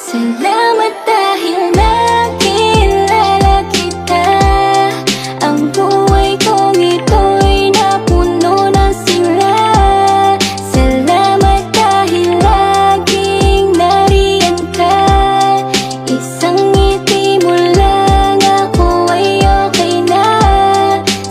Salamat dahil nakilala kita. Ang buhay kong ito'y napuno ng sigla. Salamat dahil laging nariyan ka. Isang ngiti mo lang, ako ay okay na.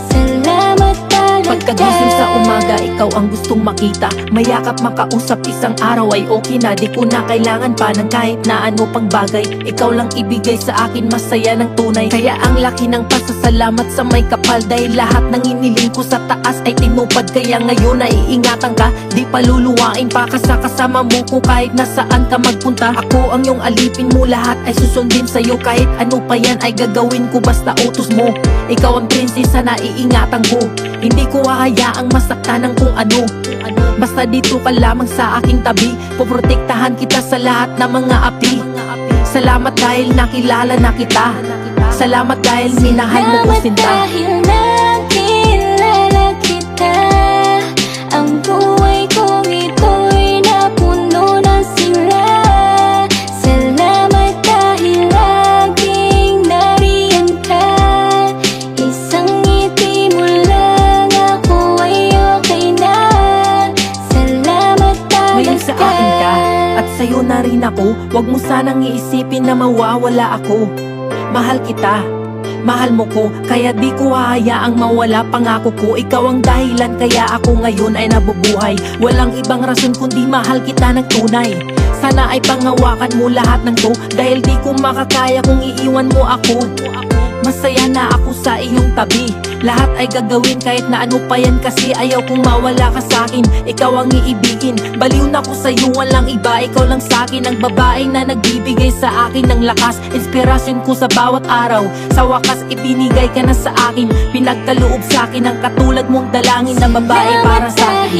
Salamat talaga. Pagkagising sa umaga, ikaw ang gustong makita. Mayakap makausap, isang araw ay okay na. Di ko na kailangan pa ng kahit na ano pang bagay. Ikaw lang ibigay sa akin, masaya ng tunay. Kaya ang laki ng pasasalamat sa may kapal. Dahil lahat ng iniling ko sa taas ay tinupad. Kaya ngayon ay iingatan ka, di paluluwain pa. Kasama mo ko kahit nasaan ka magpunta. Ako ang iyong alipin mo, lahat ay susundin sa'yo. Kahit ano pa yan ay gagawin ko basta utos mo. Ikaw ang prinsesa na iingatan ko. Hindi ko hahayaang masaktan ng kung ano. Basta dito ka lamang sa aking tabi. Poprotektahan kita sa lahat ng mga api. Salamat dahil nakilala na kita. Salamat dahil minahal mo ko sinta. Salamat dahil nakilala kita. Ang buhay kong ito'y napuno ng sigla. Salamat dahil laging nariyan ka. Isang ngiti mo lang, ako ay okay na. Salamat talaga. Ngayon sa akin ka, at sa'yo na rin ako. Huwag mo sanang iisipin na mawawala ako. Mahal kita, mahal mo ko, kaya di ko hahayaang mawala pangako ko. Ikaw ang dahilan kaya ako ngayon ay nabubuhay. Walang ibang rason kundi mahal kita ng tunay. Sana ay pangawakan mo lahat ng to, dahil di ko makakaya kung iiwan mo ako. Masaya na ako sa iyong tabi. Lahat ay gagawin kahit na ano pa yan, kasi ayaw kong mawala ka sa'kin. Ikaw ang iibigin, baliw na ko sa'yo, walang iba. Ikaw lang sa'kin, ang babae na nagbibigay sa akin ng lakas. Inspirasyon ko sa bawat araw, sa wakas ibinigay ka na sa akin. Pinagkaloob sa'kin ang katulad mong dalangin na babae para sa'kin.